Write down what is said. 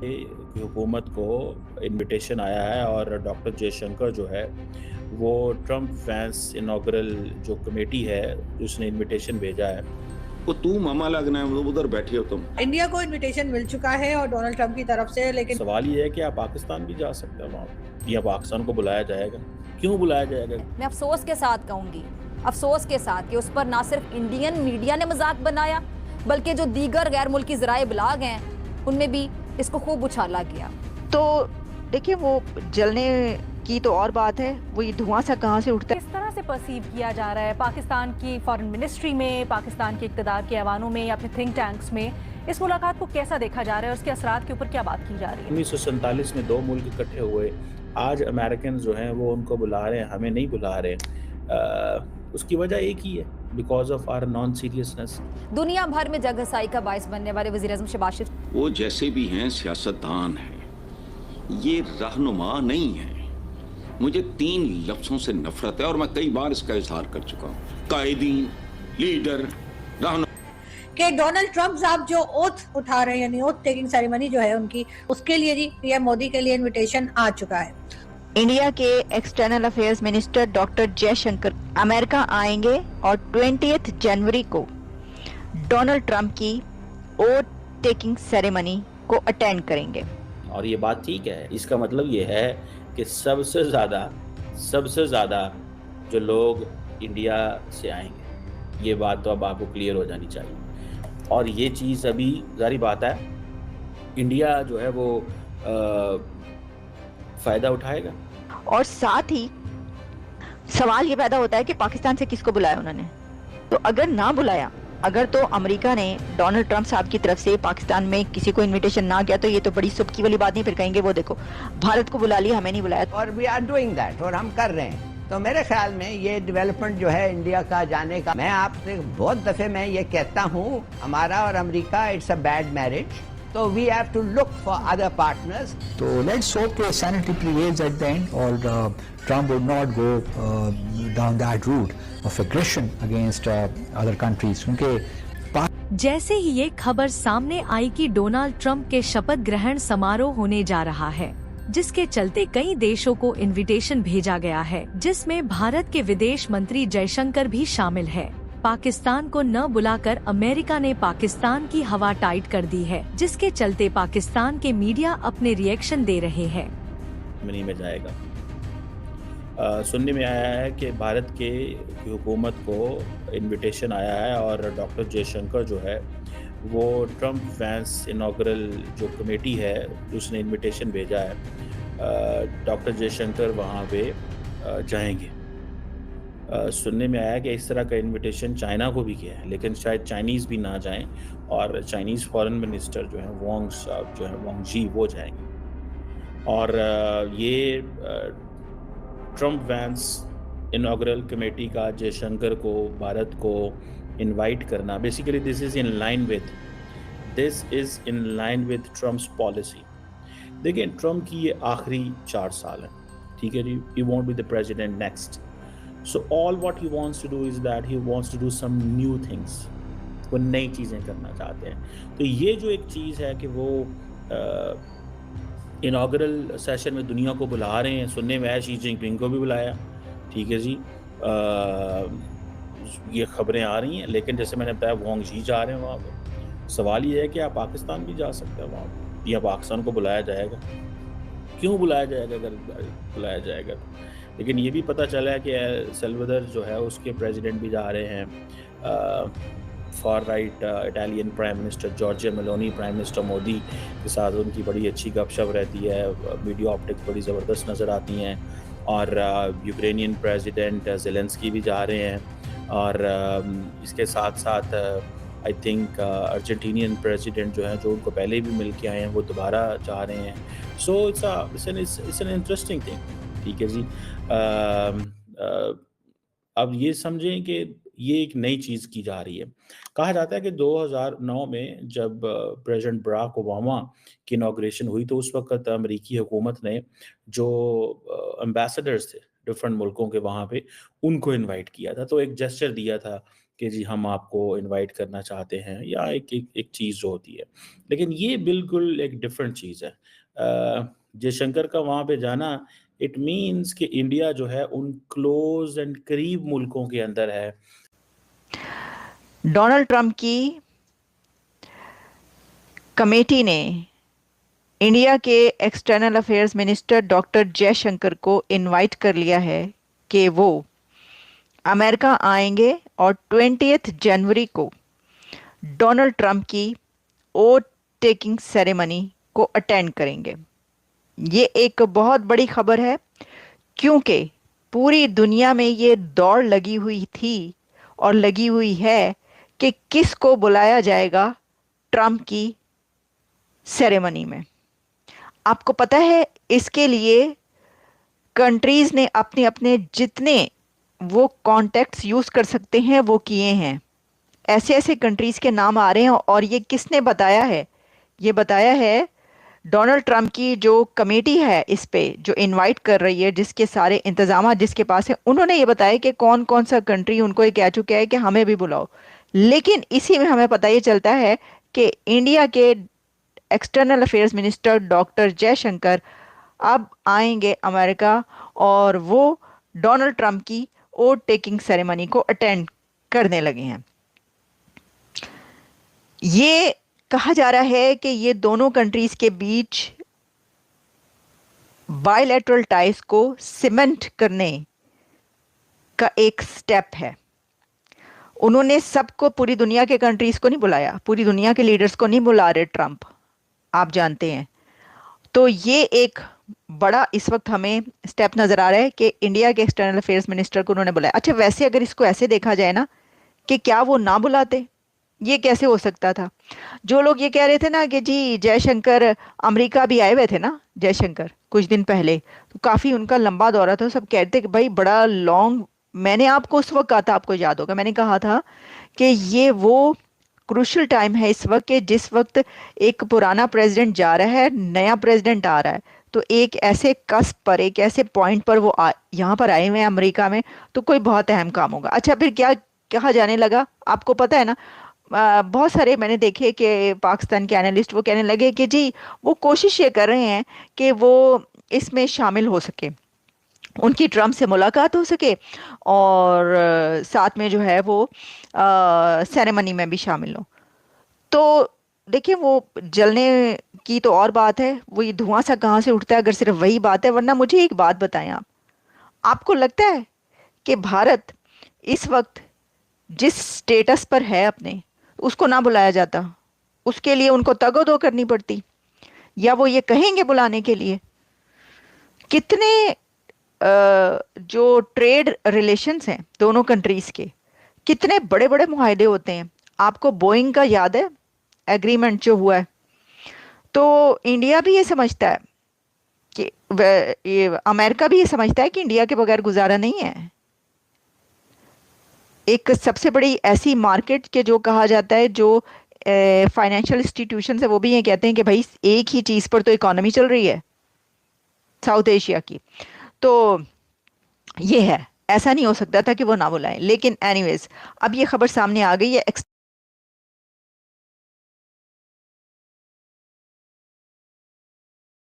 की हुकूमत को इनविटेशन आया है और डॉक्टर जयशंकर जो है वो ट्रम्प फैंस इनॉग्रल जो कमेटी है उसने इनविटेशन भेजा है। वो तू मामा लगना है, उधर बैठे हो तुम। इंडिया को इनविटेशन मिल चुका है और डोनाल्ड ट्रंप की तरफ से, लेकिन सवाल ये है कि आप पाकिस्तान भी जा सकते हैं वहाँ या पाकिस्तान को बुलाया जाएगा? क्यों बुलाया जाएगा? मैं अफसोस के साथ कहूंगी, अफसोस के साथ कि उस पर ना सिर्फ इंडियन मीडिया ने मजाक बनाया बल्कि जो दीगर गैर मुल्की ज़राए इब्लाग हैं उनमें भी इसको खूब उछाला गया। तो देखिए, वो जलने की तो और बात है, वो ये धुआं सा कहाँ से उठता है। किस तरह से परसीव किया जा रहा है पाकिस्तान की फॉरेन मिनिस्ट्री में, पाकिस्तान के इक़्तिदार के ऐवानों में या अपने थिंक टैंक्स में, इस मुलाकात को कैसा देखा जा रहा है और उसके असरात के ऊपर क्या बात की जा रही है? 1947 में दो मुल्क इकट्ठे हुए, आज अमेरिकन जो हैं वो उनको बुला रहे हैं, हमें नहीं बुला रहे। उसकी वजह एक ही है, because of our non seriousness. दुनिया भर में जगहसाई का बायस बनने वाले वज़ीर-ए-आज़म शहबाज शरीफ, वो जैसे भी हैं सियासतदान हैं, ये रहनुमा नहीं है। मुझे 3 लफ्जों से नफरत है और मैं कई बार इसका इजहार कर चुका हूँ। कायदीन, लीडर, रहनुमा। कि डोनाल्ड ट्रंप साहब जो ओथ उठा रहे हैं, यानी ओथ टेकिंग सेरेमनी जो है उनकी, उसके लिए जी पीएम मोदी के लिए इनविटेशन आ चुका है। इंडिया के external affairs minister doctor Jaishankar America आएंगे और 20 जनवरी को डोनाल्ड ट्रंप की ओथ टेकिंग सेरेमनी को अटेंड करेंगे। और ये बात ठीक है, इसका मतलब ये है कि सबसे ज़्यादा जो लोग इंडिया से आएंगे, ये बात तो अब आपको क्लियर हो जानी चाहिए। और ये चीज़ अभी जारी बात है, इंडिया जो है वो फ़ायदा उठाएगा। और साथ ही सवाल ये पैदा होता है कि पाकिस्तान से किसको बुलाया उन्होंने। तो अगर ना बुलाया, अगर तो अमेरिका ने डोनाल्ड ट्रंप साहब की तरफ से पाकिस्तान में किसी को इनविटेशन ना किया तो ये तो बड़ी सुबकी वाली बात नहीं। फिर कहेंगे वो देखो भारत को बुला लिया, हमें नहीं बुलाया। और वी आर डूइंग दैट, और हम कर रहे हैं। तो मेरे ख्याल में ये डेवलपमेंट जो है इंडिया का जाने का, मैं आपसे बहुत दफे मैं ये कहता हूँ, हमारा और America it's a bad marriage, तो we have to look for other partners. तो लेट्स होप कि sanity prevails at the end और Trump would not go down that route of aggression against other countries. क्योंकि जैसे ही ये खबर सामने आई कि डोनाल्ड ट्रंप के शपथ ग्रहण समारोह होने जा रहा है, जिसके चलते कई देशों को इनविटेशन भेजा गया है, जिसमें भारत के विदेश मंत्री जयशंकर भी शामिल है, पाकिस्तान को न बुलाकर अमेरिका ने पाकिस्तान की हवा टाइट कर दी है, जिसके चलते पाकिस्तान के मीडिया अपने रिएक्शन दे रहे हैं। मनी में जाएगा। सुनने में आया है कि भारत के हुकूमत को इनविटेशन आया है और डॉक्टर जयशंकर जो है वो ट्रम्प फैंस इनॉग्रल जो कमेटी है उसने इनविटेशन भेजा है। डॉक्टर जयशंकर वहाँ पे जाएंगे। सुनने में आया कि इस तरह का इनविटेशन चाइना को भी किया है, लेकिन शायद चाइनीज़ भी ना जाएं और चाइनीज़ फॉरेन मिनिस्टर जो हैं वांग साहब जो हैं, वांग जी, वो जाएंगे। और ये ट्रम्प वैंस इनॉग्रल कमेटी का जयशंकर को, भारत को इनवाइट करना, basically this is in line with Trump's policy. देखिए, ट्रम्प की ये आखिरी 4 साल हैं, ठीक है जी। He won't be the president next, so all what he wants to do is that he wants to do some new things. वो नई चीज़ें करना चाहते हैं। तो ये जो एक चीज़ है कि वो इनॉग्रल सेशन में दुनिया को बुला रहे हैं, सुनने में आया शी जिनपिंग को भी बुलाया, ठीक है जी। ये खबरें आ रही हैं, लेकिन जैसे मैंने बताया वांग जी जा रहे हैं वहाँ पे। सवाल ये है कि आप पाकिस्तान भी जा सकते हैं वहाँ पे, या पाकिस्तान को बुलाया जाएगा? क्यों बुलाया जाएगा अगर बुलाया जाएगा तो? लेकिन ये भी पता चला है कि सल्वाडोर जो है उसके प्रेसिडेंट भी जा रहे हैं। Far right Italian prime minister Giorgia Meloni, prime minister Modi के साथ उनकी बड़ी अच्छी गपशप रहती है, वीडियो ऑप्टिक्स बड़ी ज़बरदस्त नज़र आती हैं। और यूक्रेनियन प्रेसिडेंट ज़ेलेंस्की भी जा रहे हैं। और इसके साथ साथ आई थिंक अर्जेंटीनियन प्रेसिडेंट जो हैं, जो उनको पहले भी मिल के आए हैं, वो दोबारा जा रहे हैं। So it's an interesting thing, ठीक है जी। अब ये समझें कि ये एक नई चीज़ की जा रही है। कहा जाता है कि 2009 में जब प्रेसिडेंट बराक ओबामा की इनॉग्रेशन हुई तो उस वक़्त अमेरिकी हुकूमत ने जो एम्बेसडर्स थे डिफरेंट मुल्कों के वहाँ पे, उनको इनवाइट किया था। तो एक जेस्चर दिया था कि जी हम आपको इनवाइट करना चाहते हैं, या एक चीज़ जो होती है। लेकिन ये बिल्कुल एक डिफरेंट चीज़ है। जयशंकर का वहाँ पे जाना इट मीन्स कि इंडिया जो है उन क्लोज एंड करीब मुल्कों के अंदर है। डोनाल्ड ट्रंप की कमेटी ने इंडिया के external affairs minister doctor Jaishankar को इनवाइट कर लिया है कि वो अमेरिका आएंगे और 20 जनवरी को डोनाल्ड ट्रंप की ओथ टेकिंग सेरेमनी को अटेंड करेंगे। ये एक बहुत बड़ी खबर है, क्योंकि पूरी दुनिया में ये दौड़ लगी हुई थी और लगी हुई है कि किसको बुलाया जाएगा ट्रंप की सेरेमनी में। आपको पता है, इसके लिए कंट्रीज ने अपने अपने जितने वो कॉन्टेक्ट्स यूज कर सकते हैं वो किए हैं। ऐसे ऐसे कंट्रीज के नाम आ रहे हैं, और ये किसने बताया है? ये बताया है डोनाल्ड ट्रंप की जो कमेटी है इस पे जो इनवाइट कर रही है, जिसके सारे इंतजाम जिसके पास है, उन्होंने ये बताया कि कौन कौन सा कंट्री उनको ये कह चुका है कि हमें भी बुलाओ। लेकिन इसी में हमें पता ये चलता है कि इंडिया के external affairs minister doctor Jaishankar अब आएंगे अमेरिका, और वो डोनाल्ड ट्रंप की ओथ टेकिंग सेरेमनी को अटेंड करने लगे हैं। ये कहा जा रहा है कि ये दोनों कंट्रीज के बीच बायलैटरल टाइज को सीमेंट करने का एक स्टेप है। उन्होंने सबको, पूरी दुनिया के कंट्रीज को नहीं बुलाया, पूरी दुनिया के लीडर्स को नहीं बुला रहे ट्रंप, आप जानते हैं। तो ये एक बड़ा इस वक्त हमें स्टेप नजर आ रहा है कि इंडिया के एक्सटर्नल अफेयर्स मिनिस्टर को उन्होंने बुलाया। अच्छा, वैसे अगर इसको ऐसे देखा जाए ना कि क्या वो ना बुलाते, ये कैसे हो सकता था? जो लोग ये कह रहे थे ना कि जी जयशंकर अमेरिका भी आए हुए थे ना, जयशंकर कुछ दिन पहले, तो काफ़ी उनका लंबा दौरा था, सब कहते थे कि भाई बड़ा लॉन्ग। मैंने आपको उस वक्त कहा था, आपको याद होगा, मैंने कहा था कि ये वो क्रूशल टाइम है इस वक्त के जिस वक्त एक पुराना प्रेसिडेंट जा रहा है, नया प्रेसिडेंट आ रहा है, तो एक ऐसे कस्प पर, एक ऐसे पॉइंट पर वो यहाँ पर आए हुए हैं अमेरिका में, तो कोई बहुत अहम काम होगा। अच्छा, फिर क्या कहा जाने लगा, आपको पता है ना, बहुत सारे मैंने देखे कि पाकिस्तान के एनालिस्ट वो कहने लगे कि जी वो कोशिश ये कर रहे हैं कि वो इसमें शामिल हो सके, उनकी ट्रम्प से मुलाकात हो सके, और साथ में जो है वो सेरेमनी में भी शामिल हो। तो देखिए, वो जलने की तो और बात है, वो ये धुआं सा कहाँ से उठता है अगर सिर्फ वही बात है। वरना मुझे एक बात बताएं आप, आपको लगता है कि भारत इस वक्त जिस स्टेटस पर है अपने, उसको ना बुलाया जाता? उसके लिए उनको तगोदो करनी पड़ती, या वो ये कहेंगे बुलाने के लिए? कितने जो ट्रेड रिलेशंस हैं दोनों कंट्रीज के, कितने बड़े बड़े मुआहदे होते हैं। आपको बोइंग का याद है एग्रीमेंट जो हुआ है? तो इंडिया भी ये समझता है कि ये अमेरिका भी ये समझता है कि इंडिया के बगैर गुजारा नहीं है। एक सबसे बड़ी ऐसी मार्केट के जो कहा जाता है, जो फाइनेंशियल इंस्टीट्यूशन है, वो भी ये कहते हैं कि भाई एक ही चीज़ पर तो इकोनॉमी चल रही है साउथ एशिया की। तो ये है, ऐसा नहीं हो सकता था कि वो ना बुलाएं। लेकिन एनीवेज अब ये खबर सामने आ गई है।